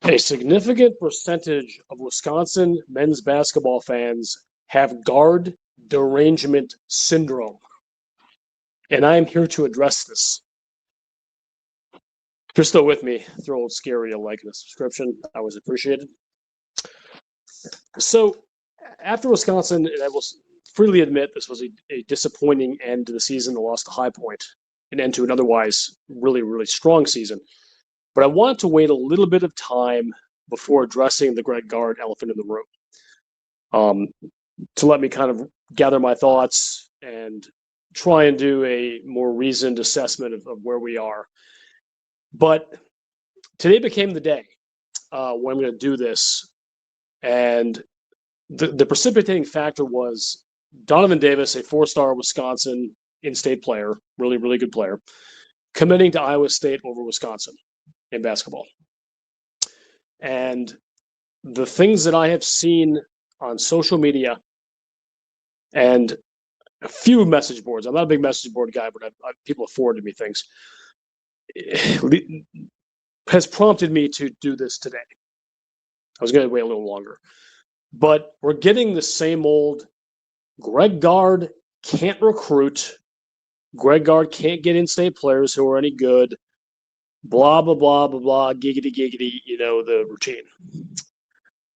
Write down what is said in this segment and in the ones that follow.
A significant percentage of Wisconsin men's basketball fans have Gard derangement syndrome, and I am here to address this. If you're still with me, throw old scary a like and a subscription. I was appreciated. So, after Wisconsin, and I will freely admit this was a disappointing end to the season. They lost a High Point, an end to an otherwise really, really strong season. But I wanted to wait a little bit of time before addressing the Greg Gard elephant in the room, to let me kind of gather my thoughts and try and do a more reasoned assessment of where we are. But today became the day when I'm going to do this. And the precipitating factor was Donovan Davis, a four-star Wisconsin in-state player, really, really good player, committing to Iowa State over Wisconsin in basketball. And the things that I have seen on social media and a few message boards, I'm not a big message board guy, but people have forwarded me things, has prompted me to do this today. I was going to wait a little longer. But we're getting the same old Greg Gard can't recruit. Greg Gard can't get in-state players who are any good. Blah, blah, blah, blah, blah, giggity, giggity, the routine.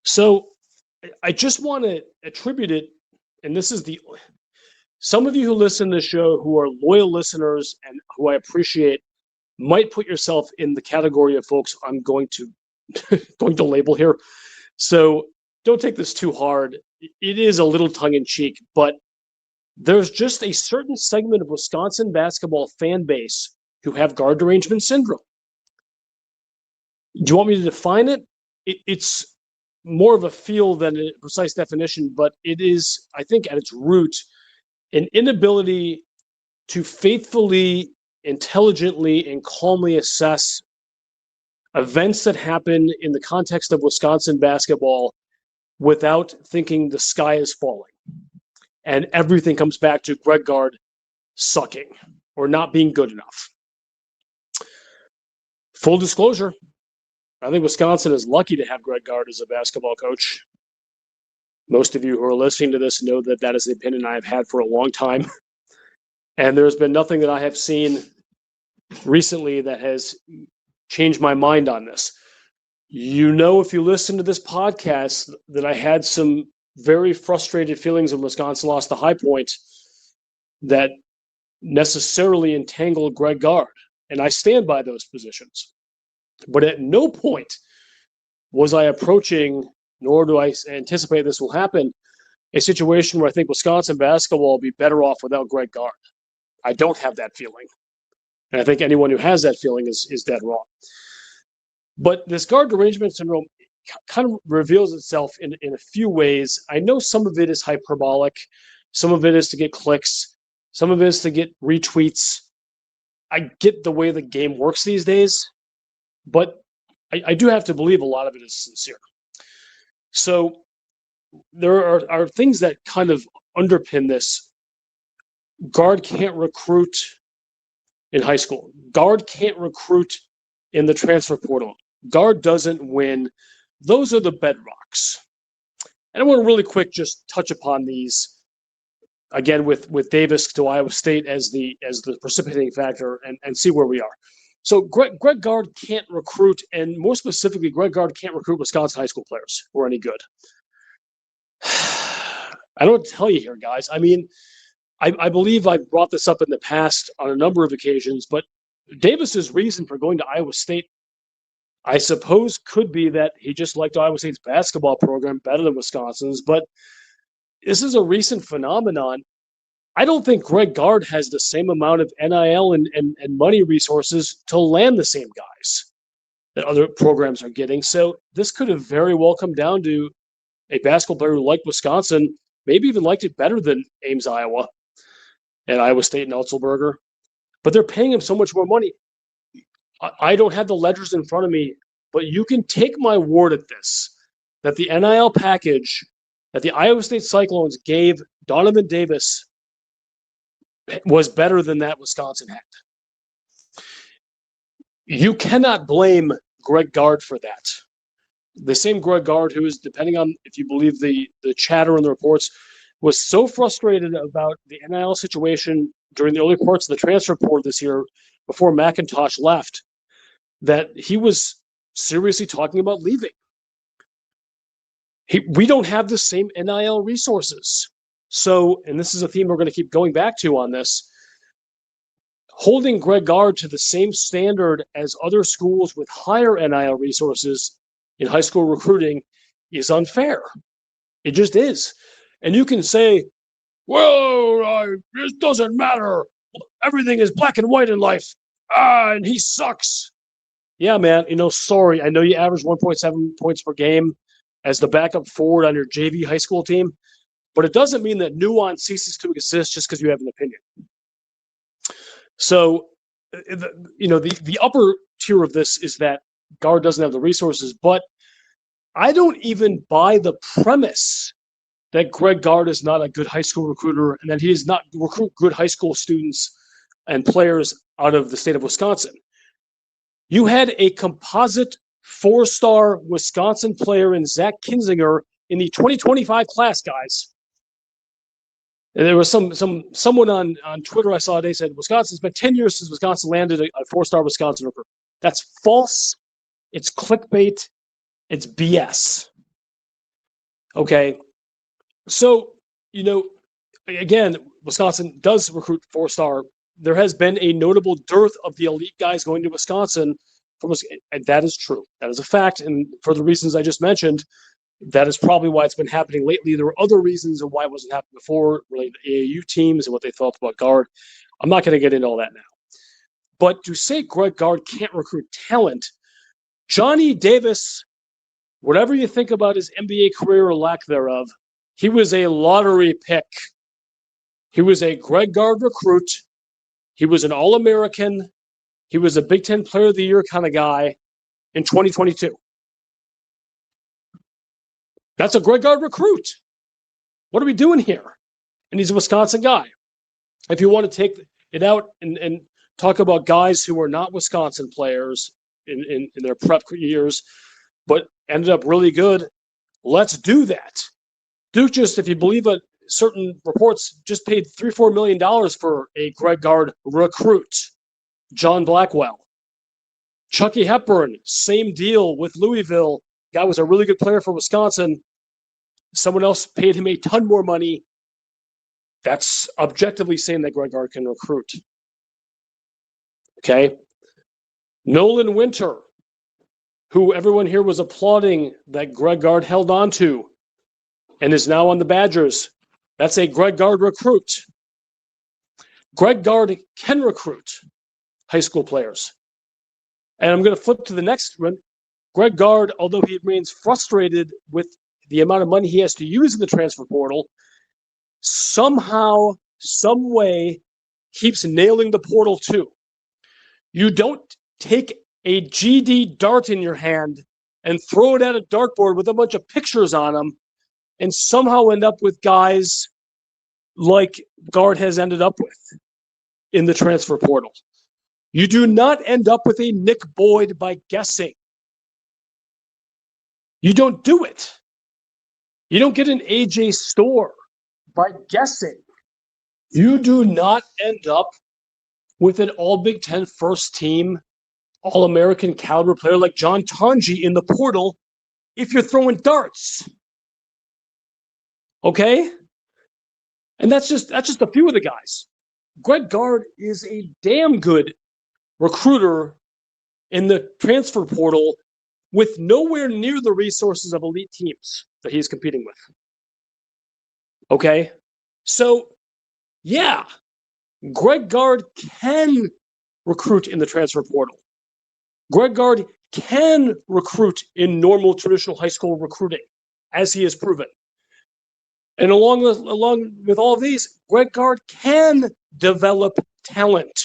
So I just want to attribute it, and this is some of you who listen to the show who are loyal listeners and who I appreciate might put yourself in the category of folks I'm going to label here. So don't take this too hard. It is a little tongue-in-cheek, but there's just a certain segment of Wisconsin basketball fan base who have Gard derangement syndrome. Do you want me to define it? It's more of a feel than a precise definition, but it is, I think, at its root, an inability to faithfully, intelligently, and calmly assess events that happen in the context of Wisconsin basketball without thinking the sky is falling. And everything comes back to Greg Gard sucking or not being good enough. Full disclosure, I think Wisconsin is lucky to have Greg Gard as a basketball coach. Most of you who are listening to this know that that is the opinion I have had for a long time. And there's been nothing that I have seen recently that has changed my mind on this. If you listen to this podcast, that I had some very frustrated feelings when Wisconsin lost the High Point that necessarily entangled Greg Gard. And I stand by those positions. But at no point was I approaching, nor do I anticipate this will happen, a situation where I think Wisconsin basketball will be better off without Greg Gard. I don't have that feeling. And I think anyone who has that feeling is dead wrong. But this Gard derangement syndrome kind of reveals itself in a few ways. I know some of it is hyperbolic. Some of it is to get clicks. Some of it is to get retweets. I get the way the game works these days, but I do have to believe a lot of it is sincere. So there are things that kind of underpin this. Gard can't recruit in high school. Gard can't recruit in the transfer portal. Gard doesn't win. Those are the bedrocks. And I want to really quick just touch upon these again with Davis to Iowa State as the precipitating factor and see where we are. So Greg Gard can't recruit, and more specifically, Greg Gard can't recruit Wisconsin high school players who are any good. I don't know what to tell you here, guys. I mean, I believe I've brought this up in the past on a number of occasions, but Davis's reason for going to Iowa State, I suppose, could be that he just liked Iowa State's basketball program better than Wisconsin's, but this is a recent phenomenon. I don't think Greg Gard has the same amount of NIL and money resources to land the same guys that other programs are getting. So this could have very well come down to a basketball player who liked Wisconsin, maybe even liked it better than Ames, Iowa, and Iowa State and Elzelberger. But they're paying him so much more money. I don't have the ledgers in front of me, but you can take my word at this, that the NIL package that the Iowa State Cyclones gave Donovan Davis was better than that Wisconsin had. You cannot blame Greg Gard for that. The same Greg Gard, who is, depending on if you believe the chatter and the reports, was so frustrated about the NIL situation during the early parts of the transfer portal this year before McIntosh left that he was seriously talking about leaving. We don't have the same NIL resources. So, and this is a theme we're going to keep going back to on this, holding Greg Gard to the same standard as other schools with higher NIL resources in high school recruiting is unfair. It just is. And you can say, well, it doesn't matter. Everything is black and white in life. And he sucks. Yeah, man, sorry. I know you average 1.7 points per game as the backup forward on your JV high school team, but it doesn't mean that nuance ceases to exist just because you have an opinion. So, the upper tier of this is that Gard doesn't have the resources, but I don't even buy the premise that Greg Gard is not a good high school recruiter and that he does not recruit good high school students and players out of the state of Wisconsin. You had a composite 4-star Wisconsin player in Zach Kinzinger in the 2025 class, guys. And there was someone on Twitter I saw today said Wisconsin's been 10 years since Wisconsin landed a 4-star Wisconsin recruit. That's false. It's clickbait. It's BS. Okay. So, again, Wisconsin does recruit 4-star. There has been a notable dearth of the elite guys going to Wisconsin, and that is true. That is a fact. And for the reasons I just mentioned, that is probably why it's been happening lately. There were other reasons of why it wasn't happening before, related to AAU teams and what they felt about Gard. I'm not going to get into all that now. But to say Greg Gard can't recruit talent, Johnny Davis, whatever you think about his NBA career or lack thereof, he was a lottery pick. He was a Greg Gard recruit. He was an All-American. He was a Big Ten Player of the Year kind of guy in 2022. That's a Greg Gard recruit. What are we doing here? And he's a Wisconsin guy. If you want to take it out and talk about guys who are not Wisconsin players in their prep years, but ended up really good, let's do that. Duke just, if you believe it, certain reports, just paid $3-4 million for a Greg Gard recruit, John Blackwell. Chucky Hepburn, same deal with Louisville. Guy was a really good player for Wisconsin. Someone else paid him a ton more money. That's objectively saying that Greg Gard can recruit. Okay. Nolan Winter, who everyone here was applauding that Greg Gard held on to and is now on the Badgers. That's a Greg Gard recruit. Greg Gard can recruit high school players. And I'm going to flip to the next one. Greg Gard, although he remains frustrated with the amount of money he has to use in the transfer portal, somehow, some way, keeps nailing the portal too. You don't take a GD dart in your hand and throw it at a dartboard with a bunch of pictures on them and somehow end up with guys like Gard has ended up with in the transfer portal. You do not end up with a Nick Boyd by guessing. You don't do it. You don't get an AJ Storr by guessing. You do not end up with an all Big Ten first team, All-American caliber player like John Tonji in the portal if you're throwing darts. Okay? And that's just a few of the guys. Greg Gard is a damn good recruiter in the transfer portal with nowhere near the resources of elite teams that he's competing with. Okay? So, yeah, Greg Gard can recruit in the transfer portal. Greg Gard can recruit in normal traditional high school recruiting, as he has proven. And along with all of these, Greg Gard can develop talent.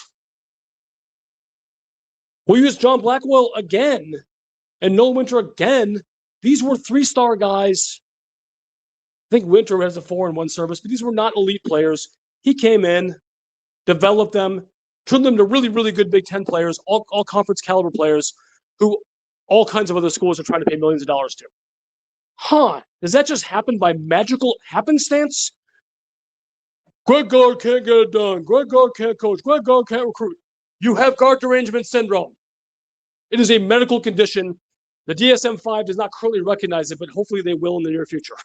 We'll use John Blackwell again and Noel Winter again. These were 3-star guys. I think Winter has a 4-1 service, but these were not elite players. He came in, developed them, turned them to really, really good Big Ten players, all conference caliber players who all kinds of other schools are trying to pay millions of dollars to. Does that just happen by magical happenstance? Greg Gard can't get it done. Greg Gard can't coach. Greg Gard can't recruit. You have guard derangement syndrome. It is a medical condition. The DSM-5 does not currently recognize it, but hopefully they will in the near future.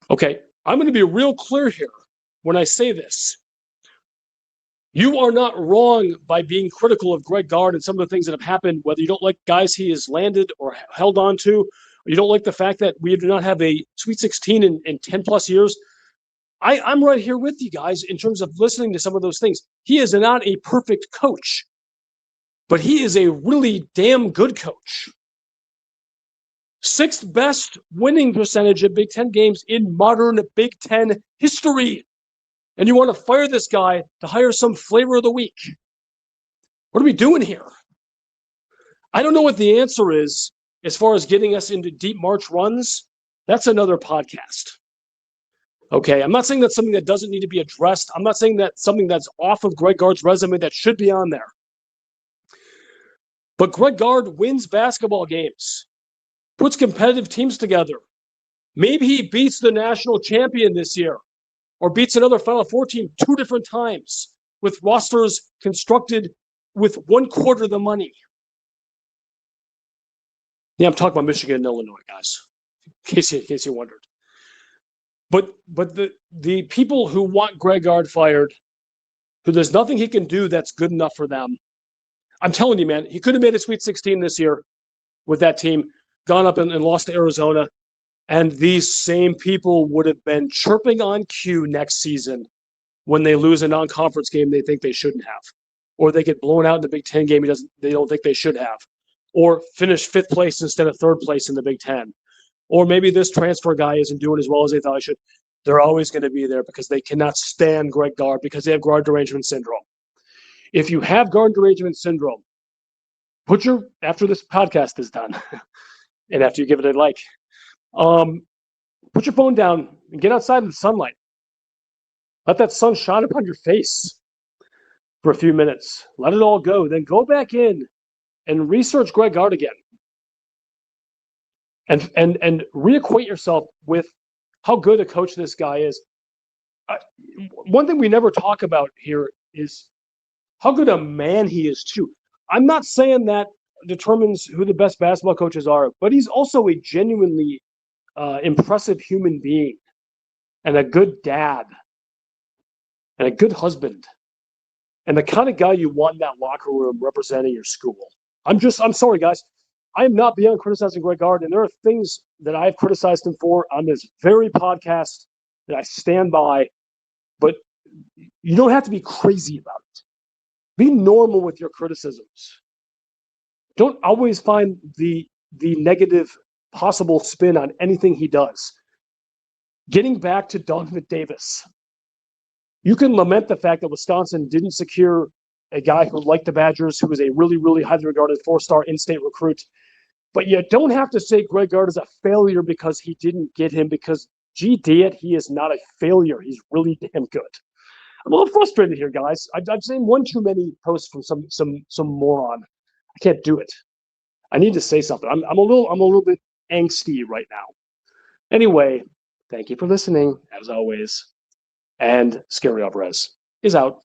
Okay, I'm going to be real clear here when I say this. You are not wrong by being critical of Greg Gard and some of the things that have happened, whether you don't like guys he has landed or held on to, or you don't like the fact that we do not have a Sweet 16 in 10 plus years. I'm right here with you guys in terms of listening to some of those things. He is not a perfect coach, but he is a really damn good coach. 6th best winning percentage of Big Ten games in modern Big Ten history. And you want to fire this guy to hire some flavor of the week. What are we doing here? I don't know what the answer is as far as getting us into deep March runs. That's another podcast. Okay, I'm not saying that's something that doesn't need to be addressed. I'm not saying that's something that's off of Greg Gard's resume that should be on there. But Greg Gard wins basketball games, puts competitive teams together. Maybe he beats the national champion this year or beats another Final Four team 2 different times with rosters constructed with 1/4 the money. Yeah, I'm talking about Michigan and Illinois, guys, in case you wondered. But the people who want Greg Gard fired, who there's nothing he can do that's good enough for them, I'm telling you, man, he could have made a Sweet 16 this year with that team, gone up and lost to Arizona, and these same people would have been chirping on cue next season when they lose a non-conference game they think they shouldn't have, or they get blown out in the Big Ten game they don't think they should have, or finish 5th place instead of 3rd place in the Big Ten. Or maybe this transfer guy isn't doing as well as they thought he should. They're always going to be there because they cannot stand Greg Gard because they have guard derangement syndrome. If you have guard derangement syndrome, after this podcast is done, and after you give it a like, put your phone down and get outside in the sunlight. Let that sun shine upon your face for a few minutes. Let it all go. Then go back in and research Greg Gard again. And reacquaint yourself with how good a coach this guy is. One thing we never talk about here is how good a man he is too. I'm not saying that determines who the best basketball coaches are, but he's also a genuinely impressive human being and a good dad and a good husband and the kind of guy you want in that locker room representing your school. I'm sorry, guys. I am not beyond criticizing Greg Gard, and there are things that I've criticized him for on this very podcast that I stand by, but you don't have to be crazy about it. Be normal with your criticisms. Don't always find the negative possible spin on anything he does. Getting back to Donovan Davis, you can lament the fact that Wisconsin didn't secure a guy who liked the Badgers, who was a really, really highly regarded 4-star in-state recruit. But you don't have to say Greg Gard is a failure because he didn't get him, because he is not a failure. He's really damn good. I'm a little frustrated here, guys. I've seen one too many posts from some moron. I can't do it. I need to say something. I'm a little bit angsty right now. Anyway, thank you for listening, as always. And Scary Alvarez is out.